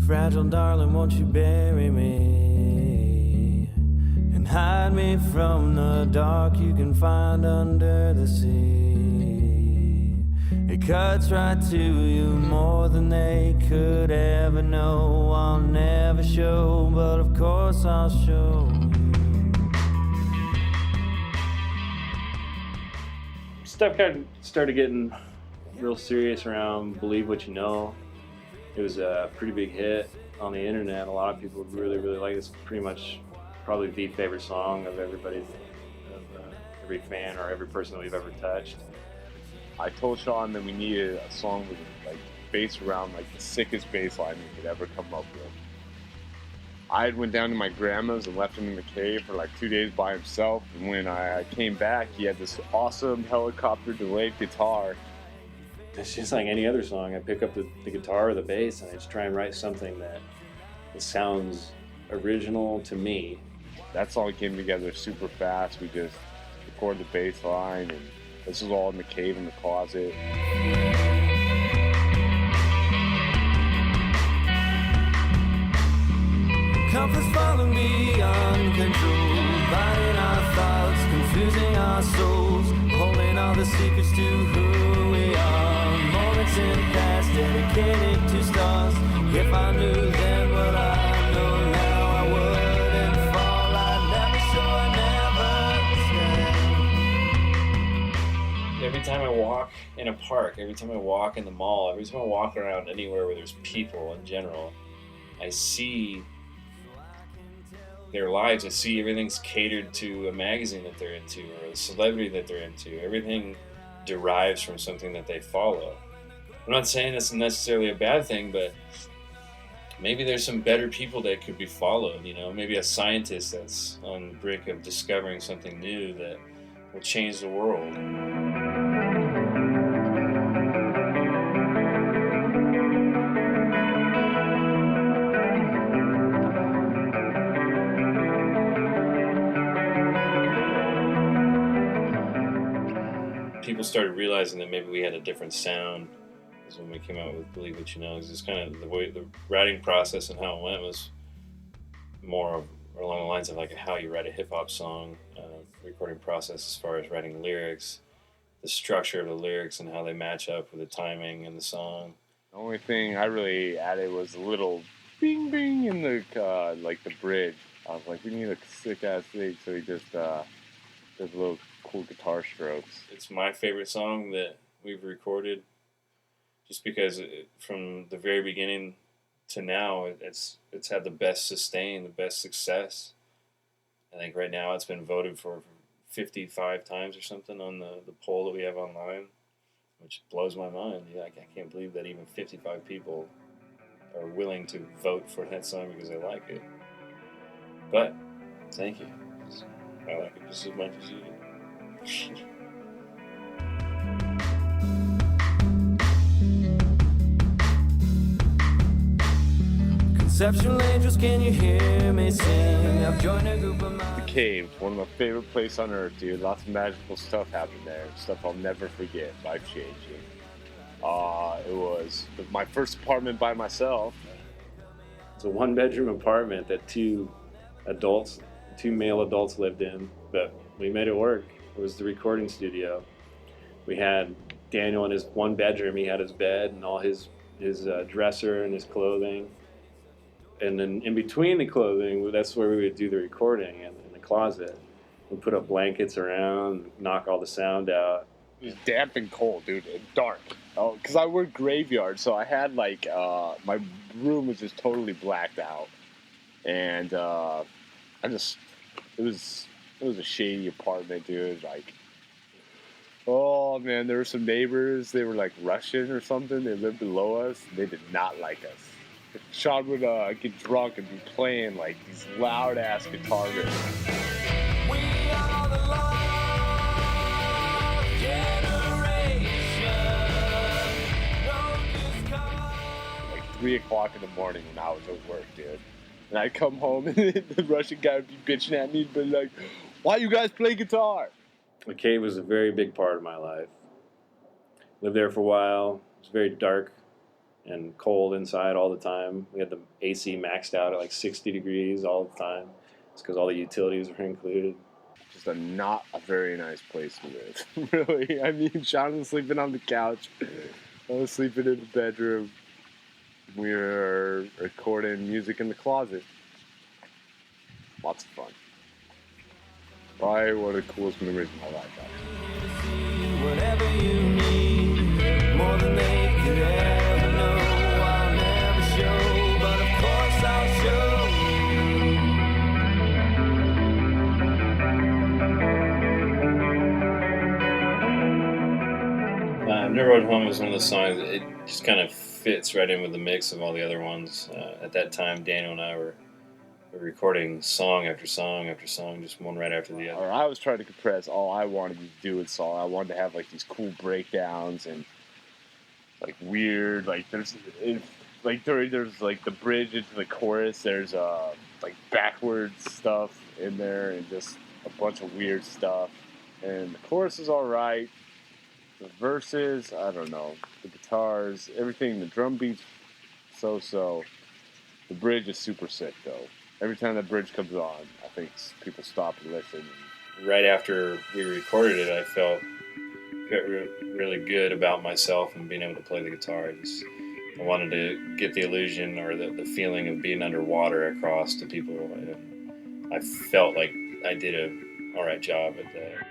Fragile darling, won't you bury me and hide me from the dark you can find under the sea. It cuts right to you more than they could ever know. I'll never show, but of course I'll show you. Stuff kind of started getting real serious around Believe What You Know. It was a pretty big hit on the internet. A lot of people really, really like it. It's pretty much probably the favorite song of everybody, every fan or every person that we've ever touched. I told Sean that we needed a song with like bass around like the sickest bass line we could ever come up with. I went down to my grandma's and left him in the cave for like 2 days by himself. And when I came back, he had this awesome helicopter delayed guitar. It's just like any other song. I pick up the guitar or the bass and I just try and write something that sounds original to me. That song came together super fast. We just recorded the bass line, and this was all in the cave in the closet. Comfort's falling beyond control, binding our thoughts, confusing our souls, holding all the secrets to who we are. Moments in the past dedicated to stars. If I knew then what I know now, I wouldn't fall. I'd never show, I never stand. Every time I walk in a park, every time I walk in the mall, every time I walk around anywhere where there's people in general, I see their lives. I see everything's catered to a magazine that they're into or a celebrity that they're into. Everything derives from something that they follow. I'm not saying that's necessarily a bad thing, but maybe there's some better people that could be followed, you know, maybe a scientist that's on the brink of discovering something new that will change the world. People started realizing that maybe we had a different sound when we came out with Believe What You Know. It's just kind of the way the writing process and how it went was more along the lines of like how you write a hip-hop song, recording process as far as writing lyrics, the structure of the lyrics and how they match up with the timing and the song. The only thing I really added was a little bing bing in the like the bridge. I was like, we need a sick ass thing, so he just does little cool guitar strokes. It's my favorite song that we've recorded, just because from the very beginning to now, it's had the best sustain, the best success. I think right now it's been voted for 55 times or something on the poll that we have online, which blows my mind. Yeah, I can't believe that even 55 people are willing to vote for that song because they like it. But thank you. I like it just as much as you do. Conceptual angels, can you hear me sing? I've joined a group of my... The Cave, one of my favorite places on earth, dude. Lots of magical stuff happened there. Stuff I'll never forget. Life-changing. It was my first apartment by myself. It's a one-bedroom apartment that two male adults lived in, but we made it work. It was the recording studio. We had Daniel in his one bedroom. He had his bed and all his dresser and his clothing. And then in between the clothing, that's where we would do the recording in the closet. We'd put up blankets around, knock all the sound out. It was damp and cold, dude, and dark. Oh, because I worked graveyard, so I had like my room was just totally blacked out, and it was a shady apartment, dude. Like, oh man, there were some neighbors. They were like Russian or something. They lived below us. They did not like us. Sean would get drunk and be playing like these loud ass guitar riffs. We are the lost generation. Like 3 o'clock in the morning when I was at work, dude. And I'd come home and the Russian guy would be bitching at me, but like, why you guys play guitar? The Cave was a very big part of my life. Lived there for a while. It was very dark and cold inside all the time. We had the AC maxed out at like 60 degrees all the time. It's because all the utilities were included. Just not a very nice place to live, really. I mean, Sean was sleeping on the couch. I was sleeping in the bedroom. We were recording music in the closet. Lots of fun. Probably one of the coolest memories of my life, actually. Whatever you need, more than they could ever know. I'll never show, but of course I'll show Never Rode Home was one of the songs that it just kind of fits right in with the mix of all the other ones. At that time, Daniel and I were recording song after song after song, just one right after the other. Or I was trying to compress all I wanted to do with song. I wanted to have like these cool breakdowns and like weird, like there's like the bridge into the chorus. There's like backwards stuff in there and just a bunch of weird stuff. And the chorus is all right. The verses, I don't know. The guitars, everything, the drum beats, so. The bridge is super sick, though. Every time that bridge comes on, I think people stop and listen. Right after we recorded it, I felt really good about myself and being able to play the guitar. I wanted to get the illusion or the feeling of being underwater across to people. I felt like I did a all right job at that.